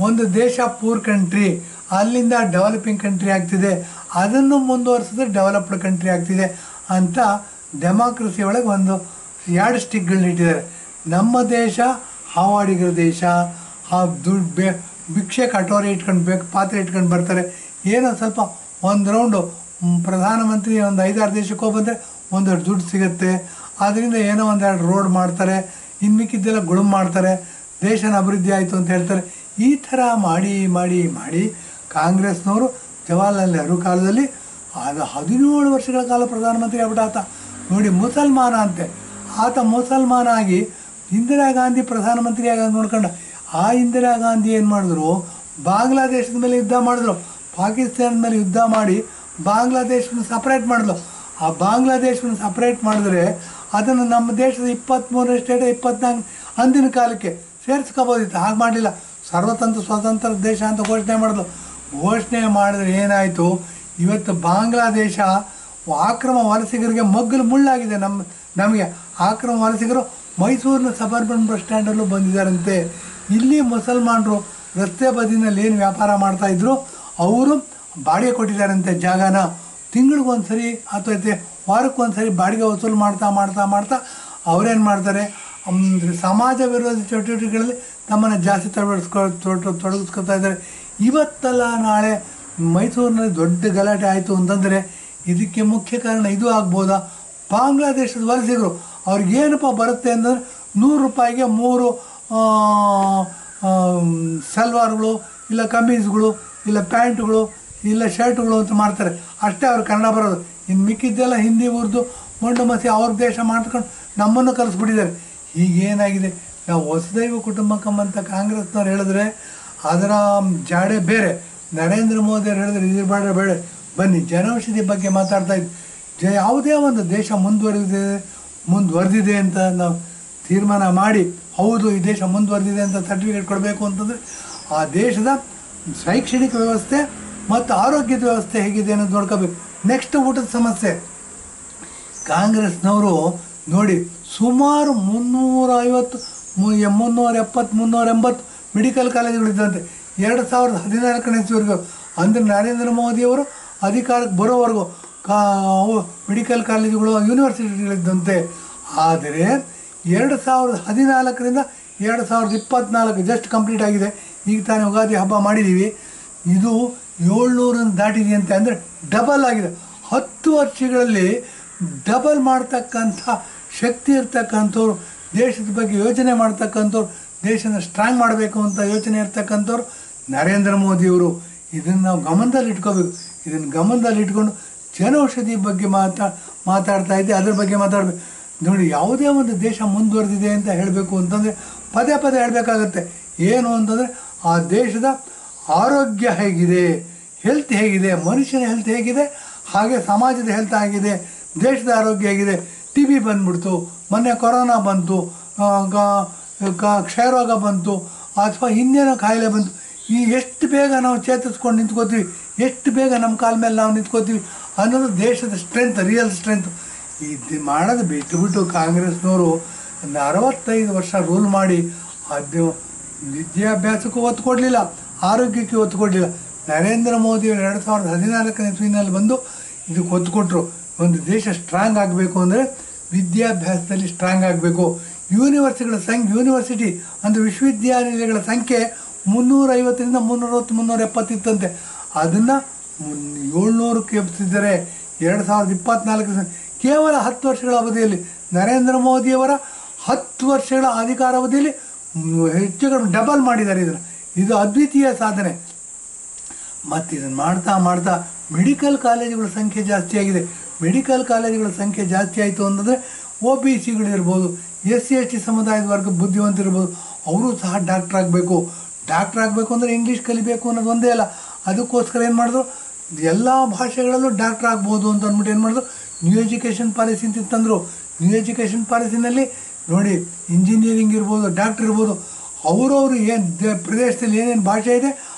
ಒಂದು ದೇಶ poor country, ಅಲ್ಲಿಂದ ಡೆವಲಪಿಂಗ್ ಕಂಟ್ರಿ ಆಗ್ತಿದೆ, ಅದನ್ನು ಮುಂದುವರಿಸಿದ್ರೆ ಡೆವಲಪ್ಡ್ ಕಂಟ್ರಿ ಆಗ್ತಿದೆ ಅಂತ ಡೆಮಾಕ್ರಸಿ ಒಳಗೆ ಒಂದು ಎರಡು ಸ್ಟಿಕ್ಗಳನ್ನ ಇಟ್ಟಿದ್ದಾರೆ. ನಮ್ಮ ದೇಶ ಹಾವಾಡಿಗರ ದೇಶ, ದುಡ್ಡು ಭಿಕ್ಷೆ ಕಟೋರಿ ಇಟ್ಕೊಂಡು ಪಾತ್ರೆ ಇಟ್ಕೊಂಡು ಬರ್ತಾರೆ. ಏನೋ ಸ್ವಲ್ಪ ಒಂದು ರೌಂಡು ಪ್ರಧಾನಮಂತ್ರಿ ಒಂದು 5-6 ದೇಶಕ್ಕೆ ಹೋಗಿ ಬಂದರೆ ಒಂದಷ್ಟು ದುಡ್ಡು ಸಿಗುತ್ತೆ, ಅದರಿಂದ ಏನೋ ಒಂದೆರಡು ರೋಡ್ ಮಾಡ್ತಾರೆ, ಇನ್ನು ಮಿಕ್ಕಿದ್ದೆಲ್ಲ ಗುಳುಮ್ ಮಾಡ್ತಾರೆ, ದೇಶನ ಅಭಿವೃದ್ಧಿ ಆಯಿತು ಅಂತ ಹೇಳ್ತಾರೆ. ಈ ಥರ ಮಾಡಿ ಮಾಡಿ ಮಾಡಿ ಕಾಂಗ್ರೆಸ್ನವರು ಜವಾಹರ್ಲಾಲ್ ನೆಹರು ಕಾಲದಲ್ಲಿ ಅದು 17 ವರ್ಷಗಳ ಕಾಲ ಪ್ರಧಾನಮಂತ್ರಿ ಆಗ್ಬಿಟ್ಟ ಆತ. ನೋಡಿ, ಮುಸಲ್ಮಾನ ಅಂತೆ ಆತ, ಮುಸಲ್ಮಾನ ಆಗಿ ಇಂದಿರಾ ಗಾಂಧಿ ಪ್ರಧಾನಮಂತ್ರಿ ಆಗ ನೋಡ್ಕೊಂಡ. ಆ ಇಂದಿರಾ ಗಾಂಧಿ ಏನು ಮಾಡಿದ್ರು, ಬಾಂಗ್ಲಾದೇಶದ ಮೇಲೆ ಯುದ್ಧ ಮಾಡಿದ್ರು, ಪಾಕಿಸ್ತಾನದ ಮೇಲೆ ಯುದ್ಧ ಮಾಡಿ ಬಾಂಗ್ಲಾದೇಶನ ಸಪ್ರೇಟ್ ಮಾಡಿದ್ರು. ಆ ಬಾಂಗ್ಲಾದೇಶನ ಸಪ್ರೇಟ್ ಮಾಡಿದ್ರೆ ಅದನ್ನು ನಮ್ಮ ದೇಶದ 23 ಸ್ಟೇಟ್ 24 ಅಂದಿನ ಕಾಲಕ್ಕೆ ಸೇರಿಸ್ಕೋಬೋದಿತ್ತು. ಹಾಗೆ ಮಾಡಲಿಲ್ಲ, ಸರ್ವತಂತ್ರ ಸ್ವತಂತ್ರ ದೇಶ ಅಂತ ಘೋಷಣೆ ಮಾಡಿದ್ರು. ಘೋಷಣೆ ಮಾಡಿದ್ರೆ ಏನಾಯಿತು, ಇವತ್ತು ಬಾಂಗ್ಲಾದೇಶ ಆಕ್ರಮ ವಲಸಿಗರಿಗೆ ಮಗ್ಗಲು ಮುಳ್ಳಾಗಿದೆ. ನಮಗೆ ಆಕ್ರಮ ವಲಸಿಗರು ಮೈಸೂರಿನ ಸಬರ್ಬನ್ ಬಸ್ ಸ್ಟ್ಯಾಂಡಲ್ಲೂ ಬಂದಿದ್ದಾರಂತೆ. ಇಲ್ಲಿ ಮುಸಲ್ಮಾನರು ರಸ್ತೆ ಬದಿನಲ್ಲಿ ಏನು ವ್ಯಾಪಾರ ಮಾಡ್ತಾಯಿದ್ರು ಅವರು ಬಾಡಿಗೆ ಕೊಟ್ಟಿದ್ದಾರಂತೆ ಜಾಗನ. ತಿಂಗಳಿಗೊಂದು ಸರಿ ಅಥವಾ ವಾರಕ್ಕೊಂದು ಸರಿ ಬಾಡಿಗೆ ವಸೂಲು ಮಾಡ್ತಾ ಮಾಡ್ತಾ ಮಾಡ್ತಾ ಅವರೇನು ಮಾಡ್ತಾರೆ, ಸಮಾಜ ವಿರೋಧಿ ಚಟುವಟಿಕೆಗಳಲ್ಲಿ ತಮ್ಮನ್ನು ಜಾಸ್ತಿ ತೊಡಗಿಸ್ಕೊತಾ ಇದ್ದಾರೆ. ಇವತ್ತಲ್ಲ ನಾಳೆ ಮೈಸೂರಿನಲ್ಲಿ ದೊಡ್ಡ ಗಲಾಟೆ ಆಯಿತು ಅಂತಂದರೆ ಇದಕ್ಕೆ ಮುಖ್ಯ ಕಾರಣ ಇದು ಆಗ್ಬೋದಾ? ಬಾಂಗ್ಲಾದೇಶದ ವಲಸಿಗರು ಅವ್ರಿಗೇನಪ್ಪ ಬರುತ್ತೆ ಅಂದರೆ 100 ರೂಪಾಯಿಗೆ 3 ಸಲ್ವಾರ್ಗಳು, ಇಲ್ಲ ಕಮೀಸ್ಗಳು, ಇಲ್ಲ ಪ್ಯಾಂಟ್ಗಳು, ಇಲ್ಲ ಶರ್ಟ್ಗಳು ಅಂತ ಮಾಡ್ತಾರೆ. ಅಷ್ಟೇ ಅವ್ರು ಕನ್ನಡ ಬರೋದು. ಇನ್ನು ಮಿಕ್ಕಿದ್ದೆಲ್ಲ ಹಿಂದಿ, ಉರ್ದು, ಮೊಂಡು ಮಸಿ ಅವ್ರ ದೇಶ ಮಾಡ್ಕೊಂಡು ನಮ್ಮನ್ನು ಕಲಿಸ್ಬಿಟ್ಟಿದ್ದಾರೆ. ಹೀಗೇನಾಗಿದೆ, ನಾವು ವಸುದೈವ ಕುಟುಂಬಕಂ ಅಂತ ಕಾಂಗ್ರೆಸ್ನವ್ರು ಹೇಳಿದ್ರೆ ಅದರ ಜಾಡೆ ಬೇರೆ, ನರೇಂದ್ರ ಮೋದಿಯವ್ರು ಹೇಳಿದ್ರೆ ಇದ್ರ ಬೇಡ ಬೇಡ. ಬನ್ನಿ, ಜನೌಷಧಿ ಬಗ್ಗೆ ಮಾತಾಡ್ತಾ ಇದ್ವಿ. ಯಾವುದೇ ಒಂದು ದೇಶ ಮುಂದುವರೆದಿದೆ ಅಂತ ನಾವು ತೀರ್ಮಾನ ಮಾಡಿ, ಹೌದು ಈ ದೇಶ ಮುಂದುವರೆದಿದೆ ಅಂತ ಸರ್ಟಿಫಿಕೇಟ್ ಕೊಡಬೇಕು ಅಂತಂದರೆ ಆ ದೇಶದ ಶೈಕ್ಷಣಿಕ ವ್ಯವಸ್ಥೆ ಮತ್ತು ಆರೋಗ್ಯದ ವ್ಯವಸ್ಥೆ ಹೇಗಿದೆ ಅನ್ನೋದು ನೋಡ್ಕೋಬೇಕು. ನೆಕ್ಸ್ಟ್ ಊಟದ ಸಮಸ್ಯೆ. ಕಾಂಗ್ರೆಸ್ನವರು ನೋಡಿ ಸುಮಾರು 350, 370, 380 ಮೆಡಿಕಲ್ ಕಾಲೇಜುಗಳಿದ್ದಂತೆ 2014ನೇ ಇಸ್ವಿವರೆಗೂ. ಅಂದರೆ ನರೇಂದ್ರ ಮೋದಿಯವರು ಅಧಿಕಾರಕ್ಕೆ ಬರೋವರೆಗೂ ಮೆಡಿಕಲ್ ಕಾಲೇಜುಗಳು, ಯೂನಿವರ್ಸಿಟಿಗಳಿದ್ದಂತೆ. ಆದರೆ 2014ರಿಂದ 2024 ಜಸ್ಟ್ ಕಂಪ್ಲೀಟ್ ಆಗಿದೆ. ಈಗ ತಾನೇ ಯುಗಾದಿ ಹಬ್ಬ ಮಾಡಿದ್ದೀವಿ. ಇದು 700 ದಾಟಿದೆಯಂತೆ. ಅಂದರೆ ಡಬಲ್ ಆಗಿದೆ. 10 ವರ್ಷಗಳಲ್ಲಿ ಡಬಲ್ ಮಾಡ್ತಕ್ಕಂಥ ಶಕ್ತಿ ಇರ್ತಕ್ಕಂಥವ್ರು, ದೇಶದ ಬಗ್ಗೆ ಯೋಚನೆ ಮಾಡ್ತಕ್ಕಂಥವ್ರು, ದೇಶನ ಸ್ಟ್ರಾಂಗ್ ಮಾಡಬೇಕು ಅಂತ ಯೋಚನೆ ಇರ್ತಕ್ಕಂಥವ್ರು ನರೇಂದ್ರ ಮೋದಿಯವರು. ಇದನ್ನು ನಾವು ಗಮನದಲ್ಲಿ ಇಟ್ಕೋಬೇಕು. ಇದನ್ನು ಗಮನದಲ್ಲಿ ಇಟ್ಕೊಂಡು ಜನೌಷಧಿ ಬಗ್ಗೆ ಮಾತಾಡ್ತಾ ಇದ್ದೆ, ಅದ್ರ ಬಗ್ಗೆ ಮಾತಾಡಬೇಕು. ನೋಡಿ, ಯಾವುದೇ ಒಂದು ದೇಶ ಮುಂದುವರೆದಿದೆ ಅಂತ ಹೇಳಬೇಕು ಅಂತಂದರೆ ಪದೇ ಪದೇ ಹೇಳಬೇಕಾಗತ್ತೆ. ಏನು ಅಂತಂದರೆ ಆ ದೇಶದ ಆರೋಗ್ಯ ಹೇಗಿದೆ, ಹೆಲ್ತ್ ಹೇಗಿದೆ, ಮನುಷ್ಯನ ಹೆಲ್ತ್ ಹೇಗಿದೆ, ಹಾಗೆ ಸಮಾಜದ ಹೆಲ್ತ್ ಆಗಿದೆ, ದೇಶದ ಆರೋಗ್ಯ ಹೇಗಿದೆ. ಟಿ ಬಿ ಬಂದ್ಬಿಡ್ತು, ಮೊನ್ನೆ ಕೊರೋನಾ ಬಂತು, ಕ್ಷಯರೋಗ ಬಂತು, ಅಥವಾ ಇನ್ನೇನೋ ಕಾಯಿಲೆ ಬಂತು. ಈ ಎಷ್ಟು ಬೇಗ ನಾವು ಚೇತರಿಸ್ಕೊಂಡು ನಿಂತ್ಕೋತೀವಿ, ಎಷ್ಟು ಬೇಗ ನಮ್ಮ ಕಾಲ ಮೇಲೆ ನಾವು ನಿಂತ್ಕೋತೀವಿ ಅನ್ನೋದು ದೇಶದ ಸ್ಟ್ರೆಂತ್, ರಿಯಲ್ ಸ್ಟ್ರೆಂತ್. ಇದು ಮಾಡೋದು ಬಿಟ್ಟುಬಿಟ್ಟು ಕಾಂಗ್ರೆಸ್ನವರು 65 ವರ್ಷ ರೂಲ್ ಮಾಡಿ ಅದು ವಿದ್ಯಾಭ್ಯಾಸಕ್ಕೂ ಒತ್ತು ಕೊಡಲಿಲ್ಲ, ಆರೋಗ್ಯಕ್ಕೆ ಒತ್ತು ಕೊಡಲಿಲ್ಲ. ನರೇಂದ್ರ ಮೋದಿಯವರು 2014ನೇ ಇಸ್ವಿನಲ್ಲಿ ಬಂದು ಇದಕ್ಕೆ ಒತ್ತು ಕೊಟ್ಟರು. ಒಂದು ದೇಶ ಸ್ಟ್ರಾಂಗ್ ಆಗಬೇಕು ಅಂದರೆ ವಿದ್ಯಾಭ್ಯಾಸದಲ್ಲಿ ಸ್ಟ್ರಾಂಗ್ ಆಗಬೇಕು. ಯೂನಿವರ್ಸಿಟಿ ಅಂದರೆ ವಿಶ್ವವಿದ್ಯಾನಿಲಯಗಳ ಸಂಖ್ಯೆ 350ರಿಂದ 360, 370 ಇತ್ತಂತೆ. ಅದನ್ನು 700ಕ್ಕೆ ಎಬ್ಬಿಸಿದ್ದಾರೆ 2024. ಕೇವಲ 10 ವರ್ಷಗಳ ಅವಧಿಯಲ್ಲಿ, ನರೇಂದ್ರ ಮೋದಿಯವರ 10 ವರ್ಷಗಳ ಅಧಿಕಾರ ಅವಧಿಯಲ್ಲಿ ಹೆಚ್ಚು ಕಡಿಮೆ ಡಬಲ್ ಮಾಡಿದ್ದಾರೆ. ಇದು ಅದ್ವಿತೀಯ ಸಾಧನೆ. ಮತ್ತು ಇದನ್ನು ಮಾಡ್ತಾ ಮಾಡ್ತಾ ಮೆಡಿಕಲ್ ಕಾಲೇಜುಗಳ ಸಂಖ್ಯೆ ಜಾಸ್ತಿ ಆಗಿದೆ. ಮೆಡಿಕಲ್ ಕಾಲೇಜುಗಳ ಸಂಖ್ಯೆ ಜಾಸ್ತಿ ಆಯಿತು ಅಂತಂದರೆ OBCಗಳಿರ್ಬೋದು, SC/ST ಸಮುದಾಯದ ವರ್ಗ ಬುದ್ಧಿವಂತರಿರ್ಬೋದು, ಅವರು ಸಹ ಡಾಕ್ಟ್ರ್ ಆಗಬೇಕು. ಡಾಕ್ಟ್ರ್ ಆಗಬೇಕು ಅಂದರೆ ಇಂಗ್ಲೀಷ್ ಕಲಿಬೇಕು ಅನ್ನೋದು ಒಂದೇ ಅಲ್ಲ. ಅದಕ್ಕೋಸ್ಕರ ಏನು ಮಾಡಿದ್ರು, ಎಲ್ಲ ಭಾಷೆಗಳಲ್ಲೂ ಡಾಕ್ಟ್ರ್ ಆಗ್ಬೋದು ಅಂತ ಅಂದ್ಬಿಟ್ಟು ಏನು ಮಾಡಿದ್ರು, ನ್ಯೂ ಎಜುಕೇಷನ್ ಪಾಲಿಸಿ ಅಂತ ತಂದರು. ನ್ಯೂ ಎಜುಕೇಷನ್ ಪಾಲಿಸಿನಲ್ಲಿ ನೋಡಿ, ಇಂಜಿನಿಯರಿಂಗ್ ಇರ್ಬೋದು, ಡಾಕ್ಟ್ರ್ ಇರ್ಬೋದು, ಅವರವರು ಏನು ಪ್ರದೇಶದಲ್ಲಿ ಏನೇನು ಭಾಷೆ ಇದೆ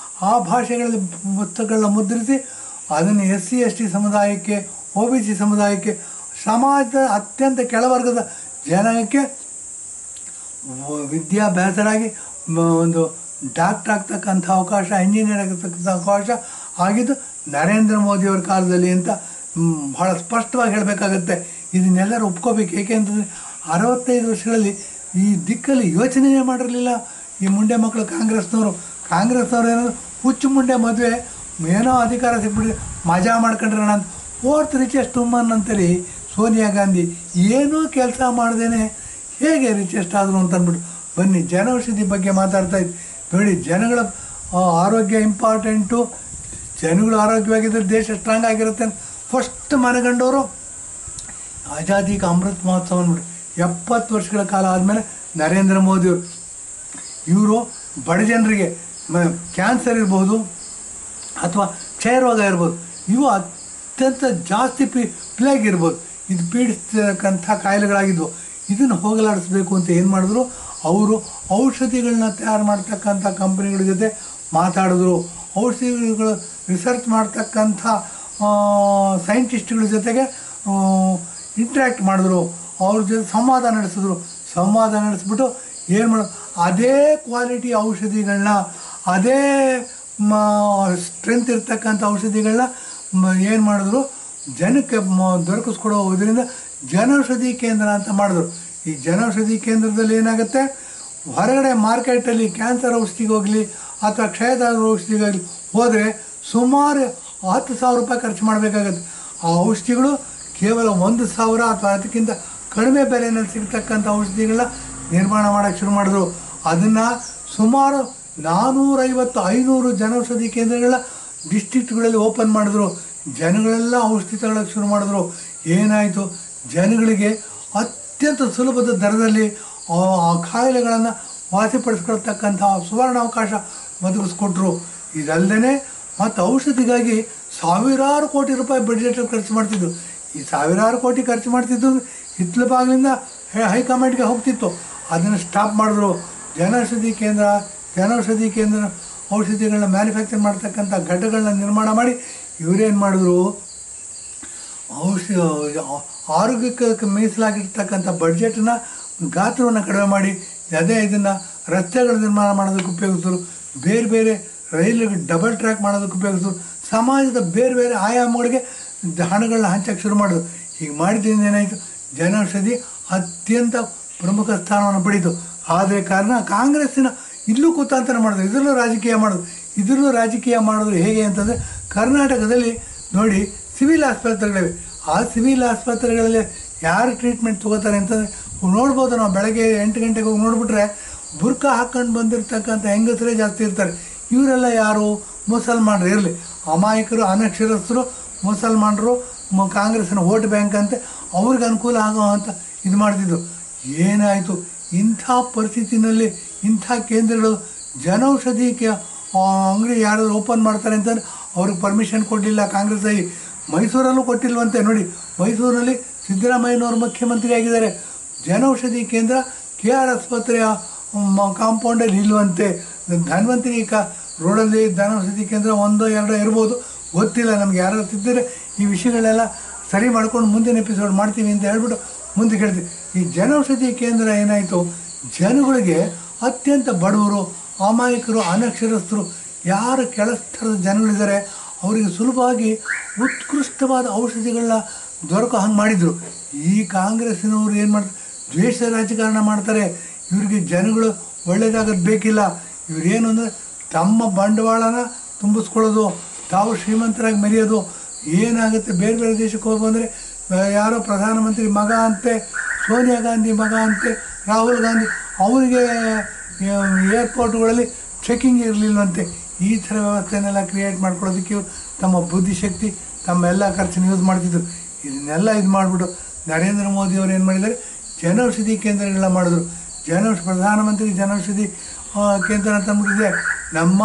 ಆ ಭಾಷೆಗಳಲ್ಲಿ ಪುಸ್ತಕಗಳನ್ನ ಮುದ್ರಿಸಿ ಅದನ್ನು SC/ST ಸಮುದಾಯಕ್ಕೆ, OBC ಸಮುದಾಯಕ್ಕೆ, ಸಮಾಜದ ಅತ್ಯಂತ ಕೆಳವರ್ಗದ ಜನಾಂಗಕ್ಕೆ ವಿದ್ಯಾಭ್ಯಾಸರಾಗಿ ಒಂದು ಡಾಕ್ಟರ್ ಆಗ್ತಕ್ಕಂಥ ಅವಕಾಶ, ಇಂಜಿನಿಯರ್ ಆಗ್ತಕ್ಕಂಥ ಅವಕಾಶ ಆಗಿದ್ದು ನರೇಂದ್ರ ಮೋದಿಯವರ ಕಾಲದಲ್ಲಿ ಅಂತ ಭಾಳ ಸ್ಪಷ್ಟವಾಗಿ ಹೇಳಬೇಕಾಗತ್ತೆ. ಇದನ್ನೆಲ್ಲರೂ ಒಪ್ಕೋಬೇಕು. ಏಕೆಂತಂದರೆ 65 ವರ್ಷಗಳಲ್ಲಿ ಈ ದಿಕ್ಕಲ್ಲಿ ಯೋಚನೆಯೇ ಮಾಡಿರಲಿಲ್ಲ ಈ ಮುಂಡೆ ಮಕ್ಕಳು ಕಾಂಗ್ರೆಸ್ನವರು ಏನಾದ್ರು ಹುಚ್ಚು ಮುಂಡೆ ಮದುವೆ ಏನೋ ಅಧಿಕಾರ ಸಿಕ್ಬಿಟ್ಟು ಮಜಾ ಮಾಡ್ಕೊಂಡ್ರಣ ಅಂತ. 4th ರಿಚೆಸ್ಟ್ ವುಮನ್ ಅಂತೇಳಿ ಸೋನಿಯಾ ಗಾಂಧಿ ಏನೂ ಕೆಲಸ ಮಾಡ್ದೇನೆ ಹೇಗೆ ರಿಚೆಸ್ಟ್ ಆದರು ಅಂತ ಅಂದ್ಬಿಟ್ಟು. ಬನ್ನಿ ಜನೌಷಧಿ ಬಗ್ಗೆ ಮಾತಾಡ್ತಾ ಇದ್ವಿ. ನೋಡಿ, ಜನಗಳ ಆರೋಗ್ಯ ಇಂಪಾರ್ಟೆಂಟು. ಜನಗಳು ಆರೋಗ್ಯವಾಗಿದ್ದರೆ ದೇಶ ಸ್ಟ್ರಾಂಗ್ ಆಗಿರುತ್ತೆ ಅಂತ ಫಸ್ಟ್ ಮನಗಂಡವರು ಆಜಾದಿ ಕಾ ಅಮೃತ್ ಮಹೋತ್ಸವ ಅಂದ್ಬಿಟ್ಟು 70 ವರ್ಷಗಳ ಕಾಲ ಆದಮೇಲೆ ನರೇಂದ್ರ ಮೋದಿಯವರು ಇವರು ಬಡ ಜನರಿಗೆ ಕ್ಯಾನ್ಸರ್ ಇರ್ಬೋದು ಅಥವಾ ಕ್ಷಯರೋಗ ಇರ್ಬೋದು, ಇವು ಅತ್ಯಂತ ಜಾಸ್ತಿ ಪ್ಲೇಗ್ ಇರ್ಬೋದು, ಇದು ಪೀಡಿಸ್ತಕ್ಕಂಥ ಕಾಯಿಲೆಗಳಾಗಿದ್ವು. ಇದನ್ನು ಹೋಗಲಾಡಿಸ್ಬೇಕು ಅಂತ ಏನು ಮಾಡಿದ್ರು, ಅವರು ಔಷಧಿಗಳನ್ನ ತಯಾರು ಮಾಡ್ತಕ್ಕಂಥ ಕಂಪ್ನಿಗಳ ಜೊತೆ ಮಾತಾಡಿದ್ರು. ಔಷಧಿಗಳು ರಿಸರ್ಚ್ ಮಾಡ್ತಕ್ಕಂಥ ಸೈಂಟಿಸ್ಟ್ಗಳ ಜೊತೆಗೆ ಇಂಟ್ರ್ಯಾಕ್ಟ್ ಮಾಡಿದ್ರು. ಅವ್ರ ಜೊತೆ ಸಂವಾದ ನಡೆಸಿಬಿಟ್ಟು ಏನು ಮಾಡೋದು, ಅದೇ ಕ್ವಾಲಿಟಿ ಔಷಧಿಗಳನ್ನ, ಅದೇ ಸ್ಟ್ರೆಂತ್ ಇರ್ತಕ್ಕಂಥ ಔಷಧಿಗಳನ್ನ ಏನು ಮಾಡಿದ್ರು, ಜನಕ್ಕೆ ದೊರಕಿಸ್ಕೊಡೋ ಇದರಿಂದ ಜನೌಷಧಿ ಕೇಂದ್ರ ಅಂತ ಮಾಡಿದ್ರು. ಈ ಜನೌಷಧಿ ಕೇಂದ್ರದಲ್ಲಿ ಏನಾಗುತ್ತೆ, ಹೊರಗಡೆ ಮಾರ್ಕೆಟಲ್ಲಿ ಕ್ಯಾನ್ಸರ್ ಔಷಧಿಗೆ ಹೋಗಲಿ ಅಥವಾ ಕ್ಷಯರೋಗ ಔಷಧಿಗಾಗಲಿ ಹೋದರೆ ಸುಮಾರು 10,000 ರೂಪಾಯಿ ಖರ್ಚು ಮಾಡಬೇಕಾಗತ್ತೆ. ಆ ಔಷಧಿಗಳು ಕೇವಲ 1,000 ಅಥವಾ ಅದಕ್ಕಿಂತ ಕಡಿಮೆ ಬೆಲೆಯಲ್ಲಿ ಸಿಗ್ತಕ್ಕಂಥ ಔಷಧಿಗಳನ್ನ ನಿರ್ಮಾಣ ಮಾಡೋಕ್ಕೆ ಶುರು ಮಾಡಿದ್ರು. ಅದನ್ನು ಸುಮಾರು 450-500 ಜನೌಷಧಿ ಕೇಂದ್ರಗಳ ಡಿಸ್ಟ್ರಿಕ್ಟ್ಗಳಲ್ಲಿ ಓಪನ್ ಮಾಡಿದ್ರು. ಜನಗಳೆಲ್ಲ ಔಷಧಿ ತಗೊಳ್ಳೋಕ್ಕೆ ಶುರು ಮಾಡಿದ್ರು. ಏನಾಯಿತು, ಜನಗಳಿಗೆ ಅತ್ಯಂತ ಸುಲಭದ ದರದಲ್ಲಿ ಆ ಕಾಯಿಲೆಗಳನ್ನು ವಾಸಿಪಡಿಸ್ಕೊಳ್ತಕ್ಕಂಥ ಸುವರ್ಣ ಅವಕಾಶ ಒದಗಿಸ್ಕೊಟ್ರು. ಇದಲ್ಲದೆ ಮತ್ತು ಔಷಧಿಗಾಗಿ ಸಾವಿರಾರು ಕೋಟಿ ರೂಪಾಯಿ ಬಡ್ಜೆಟಲ್ಲಿ ಖರ್ಚು ಮಾಡ್ತಿದ್ದು. ಈ ಸಾವಿರಾರು ಕೋಟಿ ಖರ್ಚು ಮಾಡ್ತಿದ್ದು ಹಿತ್ತಲ ಬಾಗಿಲಿಂದ ಹೈಕಮಾಂಡ್ಗೆ ಹೋಗ್ತಿತ್ತು. ಅದನ್ನು ಸ್ಟಾಪ್ ಮಾಡಿದ್ರು. ಜನೌಷಧಿ ಕೇಂದ್ರ ಔಷಧಿಗಳನ್ನ ಮ್ಯಾನುಫ್ಯಾಕ್ಚರ್ ಮಾಡ್ತಕ್ಕಂಥ ಘಟಕಗಳನ್ನ ನಿರ್ಮಾಣ ಮಾಡಿ ಇವರೇನು ಮಾಡಿದ್ರು, ಆರೋಗ್ಯಕ್ಕೆ ಮೀಸಲಾಗಿರ್ತಕ್ಕಂಥ ಬಡ್ಜೆಟನ್ನ ಗಾತ್ರವನ್ನು ಕಡಿಮೆ ಮಾಡಿ ಇದನ್ನು ರಸ್ತೆಗಳ ನಿರ್ಮಾಣ ಮಾಡೋದಕ್ಕೆ ಉಪಯೋಗಿಸಿದ್ರು. ಬೇರೆ ಬೇರೆ ರೈಲಿಗೆ ಡಬಲ್ ಟ್ರ್ಯಾಕ್ ಮಾಡೋದಕ್ಕೆ ಉಪಯೋಗಿಸಿದ್ರು. ಸಮಾಜದ ಬೇರೆ ಬೇರೆ ಆಯಾಮಗಳಿಗೆ ಹಣಗಳನ್ನ ಹಂಚಕ್ಕೆ ಶುರು ಮಾಡಿದ್ರು. ಹೀಗೆ ಮಾಡಿದ್ರಿಂದ ಏನಾಯಿತು, ಜನೌಷಧಿ ಅತ್ಯಂತ ಪ್ರಮುಖ ಸ್ಥಾನವನ್ನು ಪಡೀತು. ಆದರೆ ಕಾರಣ ಕಾಂಗ್ರೆಸ್ಸಿನ ಇಲ್ಲೂ ಕುತಾಂತರ ಮಾಡಿದ್ರು, ಇದರಲ್ಲೂ ರಾಜಕೀಯ ಮಾಡಿದ್ರು. ಹೇಗೆ ಅಂತಂದರೆ, ಕರ್ನಾಟಕದಲ್ಲಿ ನೋಡಿ ಸಿವಿಲ್ ಆಸ್ಪತ್ರೆಗಳಿವೆ. ಆ ಸಿವಿಲ್ ಆಸ್ಪತ್ರೆಗಳಲ್ಲಿ ಯಾರು ಟ್ರೀಟ್ಮೆಂಟ್ ತೊಗೋತಾರೆ ಅಂತಂದರೆ ನೋಡ್ಬೋದು. ನಾವು ಬೆಳಗ್ಗೆ 8 ಗಂಟೆಗೆ ಹೋಗಿ ನೋಡಿಬಿಟ್ರೆ ಬುರ್ಕಾ ಹಾಕ್ಕೊಂಡು ಬಂದಿರತಕ್ಕಂಥ ಹೆಂಗಸರೇ ಜಾಸ್ತಿ ಇರ್ತಾರೆ. ಇವರೆಲ್ಲ ಯಾರು, ಮುಸಲ್ಮಾನರು ಇರಲಿ, ಅಮಾಯಕರು, ಅನಕ್ಷರಸ್ಥರು, ಮುಸಲ್ಮಾನರು, ಕಾಂಗ್ರೆಸ್ಸಿನ ವೋಟ್ ಬ್ಯಾಂಕ್ ಅಂತೆ ಅವ್ರಿಗೆ ಅನುಕೂಲ ಆಗೋ ಅಂತ ಇದು ಮಾಡ್ತಿದ್ರು. ಏನಾಯಿತು, ಇಂಥ ಪರಿಸ್ಥಿತಿನಲ್ಲಿ ಇಂಥ ಕೇಂದ್ರಗಳು ಜನೌಷಧಿ ಅಂಗಡಿ ಯಾರಾದರೂ ಓಪನ್ ಮಾಡ್ತಾರೆ ಅಂತಂದರೆ ಅವ್ರಿಗೆ ಪರ್ಮಿಷನ್ ಕೊಡಲಿಲ್ಲ ಕಾಂಗ್ರೆಸ್ಸಾಗಿ. ಮೈಸೂರಲ್ಲೂ ಕೊಟ್ಟಿಲ್ವಂತೆ. ನೋಡಿ, ಮೈಸೂರಿನಲ್ಲಿ ಸಿದ್ದರಾಮಯ್ಯನವರು ಮುಖ್ಯಮಂತ್ರಿ ಆಗಿದ್ದಾರೆ. ಜನೌಷಧಿ ಕೇಂದ್ರ KR ಆಸ್ಪತ್ರೆಯ ಕಾಂಪೌಂಡಲ್ಲಿ ಇಲ್ವಂತೆ. ಧನ್ವಂತರಿ ರೋಡಲ್ಲಿ ಜನೌಷಧಿ ಕೇಂದ್ರ 1-2 ಇರ್ಬೋದು, ಗೊತ್ತಿಲ್ಲ ನಮ್ಗೆ. ಯಾರು ತಿದ್ದರೆ ಈ ವಿಷಯಗಳೆಲ್ಲ ಸರಿ ಮಾಡ್ಕೊಂಡು ಮುಂದಿನ ಎಪಿಸೋಡ್ ಮಾಡ್ತೀವಿ ಅಂತ ಹೇಳ್ಬಿಟ್ಟು ಮುಂದೆ ಹೇಳ್ತೀವಿ. ಈ ಜನೌಷಧಿ ಕೇಂದ್ರ ಏನಾಯಿತು, ಜನಗಳಿಗೆ ಅತ್ಯಂತ ಬಡವರು, ಅಮಾಯಕರು, ಅನಕ್ಷರಸ್ಥರು, ಯಾರು ಕೆಳಸ್ತರದ ಜನಗಳಿದ್ದಾರೆ ಅವರಿಗೆ ಸುಲಭವಾಗಿ ಉತ್ಕೃಷ್ಟವಾದ ಔಷಧಿಗಳನ್ನ ದೊರಕೋ ಹಂಗೆ ಮಾಡಿದರು. ಈ ಕಾಂಗ್ರೆಸ್ಸಿನವರು ಏನು ಮಾಡ್ತಾರೆ, ದ್ವೇಷ ರಾಜಕಾರಣ ಮಾಡ್ತಾರೆ. ಇವರಿಗೆ ಜನಗಳು ಒಳ್ಳೆಯದಾಗೋದು ಬೇಕಿಲ್ಲ. ಇವರೇನು ಅಂದರೆ ತಮ್ಮ ಬಂಡವಾಳನ ತುಂಬಿಸ್ಕೊಳ್ಳೋದು, ತಾವು ಶ್ರೀಮಂತರಾಗಿ ಮೆರೆಯೋದು. ಏನಾಗುತ್ತೆ, ಬೇರೆ ಬೇರೆ ದೇಶಕ್ಕೆ ಹೋಗಿ ಬಂದರೆ ಯಾರೋ ಪ್ರಧಾನಮಂತ್ರಿ ಮಗ ಅಂತೆ, ಸೋನಿಯಾ ಗಾಂಧಿ ಮಗ ಅಂತೆ, ರಾಹುಲ್ ಗಾಂಧಿ, ಅವರಿಗೆ ಏರ್ಪೋರ್ಟ್ಗಳಲ್ಲಿ ಚೆಕಿಂಗ್ ಇರಲಿಲ್ವಂತೆ. ಈ ಥರ ವ್ಯವಸ್ಥೆನೆಲ್ಲ ಕ್ರಿಯೇಟ್ ಮಾಡ್ಕೊಳ್ಳೋದಕ್ಕೆ ಇವರು ತಮ್ಮ ಬುದ್ಧಿಶಕ್ತಿ, ತಮ್ಮ ಎಲ್ಲ ಖರ್ಚನ್ನು ಯೂಸ್ ಮಾಡ್ತಿದ್ರು. ಇದನ್ನೆಲ್ಲ ಇದು ಮಾಡಿಬಿಟ್ಟು ನರೇಂದ್ರ ಮೋದಿಯವರು ಏನು ಮಾಡಿದ್ದಾರೆ, ಜನೌಷಧಿ ಕೇಂದ್ರಗಳನ್ನ ಮಾಡಿದ್ರು. ಪ್ರಧಾನಮಂತ್ರಿ ಜನೌಷಧಿ ಕೇಂದ್ರ ಅಂತ ಅಂದ್ಬಿಟ್ಟಿದೆ. ನಮ್ಮ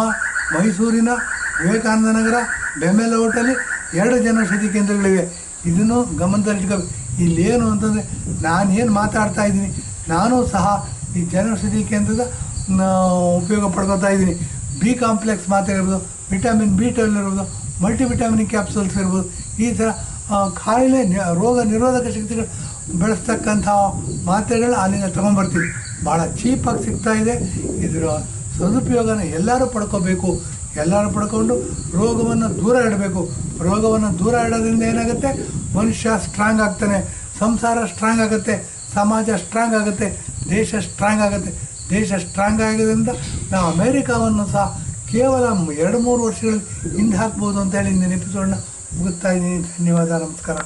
ಮೈಸೂರಿನ ವಿವೇಕಾನಂದ ನಗರ ಬೆಮೆಲ್ ಹೋಟೆಲ್ಲಿ 2 ಜನೌಷಧಿ ಕೇಂದ್ರಗಳಿವೆ. ಇದನ್ನು ಗಮನದಲ್ಲಿಟ್ಕೋಬೇಕು. ಇಲ್ಲೇನು ಅಂತಂದರೆ, ನಾನೇನು ಮಾತಾಡ್ತಾ ಇದ್ದೀನಿ, ನಾನು ಸಹ ಈ ಜನೌಷಧಿ ಕೇಂದ್ರದ ಉಪಯೋಗ ಪಡ್ಕೋತಾ ಇದ್ದೀನಿ. B ಕಾಂಪ್ಲೆಕ್ಸ್ ಮಾತ್ರೆ ಇರ್ಬೋದು, ವಿಟಮಿನ್ B12 ಇರ್ಬೋದು, ಮಲ್ಟಿವಿಟಮಿನ್ ಕ್ಯಾಪ್ಸೂಲ್ಸ್ ಇರ್ಬೋದು. ಈ ಥರ ಕಾಯಿಲೆ ರೋಗ ನಿರೋಧಕ ಶಕ್ತಿಗಳು ಬೆಳೆಸ್ತಕ್ಕಂಥ ಮಾತ್ರೆಗಳನ್ನ ಅಲ್ಲಿಂದ ತೊಗೊಂಬರ್ತೀವಿ. ಭಾಳ ಚೀಪಾಗಿ ಸಿಗ್ತಾಯಿದೆ. ಇದರ ಸದುಪಯೋಗನ ಎಲ್ಲರೂ ಪಡ್ಕೋಬೇಕು. ಎಲ್ಲರೂ ಪಡ್ಕೊಂಡು ರೋಗವನ್ನು ದೂರ ಇಡಬೇಕು. ರೋಗವನ್ನು ದೂರ ಇಡೋದ್ರಿಂದ ಏನಾಗುತ್ತೆ, ಮನುಷ್ಯ ಸ್ಟ್ರಾಂಗ್ ಆಗ್ತಾನೆ, ಸಂಸಾರ ಸ್ಟ್ರಾಂಗ್ ಆಗುತ್ತೆ, ಸಮಾಜ ಸ್ಟ್ರಾಂಗ್ ಆಗುತ್ತೆ, ದೇಶ ಸ್ಟ್ರಾಂಗ್ ಆಗುತ್ತೆ. ದೇಶ ಸ್ಟ್ರಾಂಗ್ ಆಗೋದ್ರಿಂದ ನಾವು ಅಮೇರಿಕಾವನ್ನು ಸಹ ಕೇವಲ 2-3 ವರ್ಷಗಳಲ್ಲಿ ಹಿಂದೆ ಹಾಕ್ಬೋದು ಅಂತೇಳಿ ಇಂದಿನ ಎಪಿಸೋಡ್ನ ಮುಗಿಸ್ತಾ ಇದ್ದೀನಿ. ಧನ್ಯವಾದ, ನಮಸ್ಕಾರ.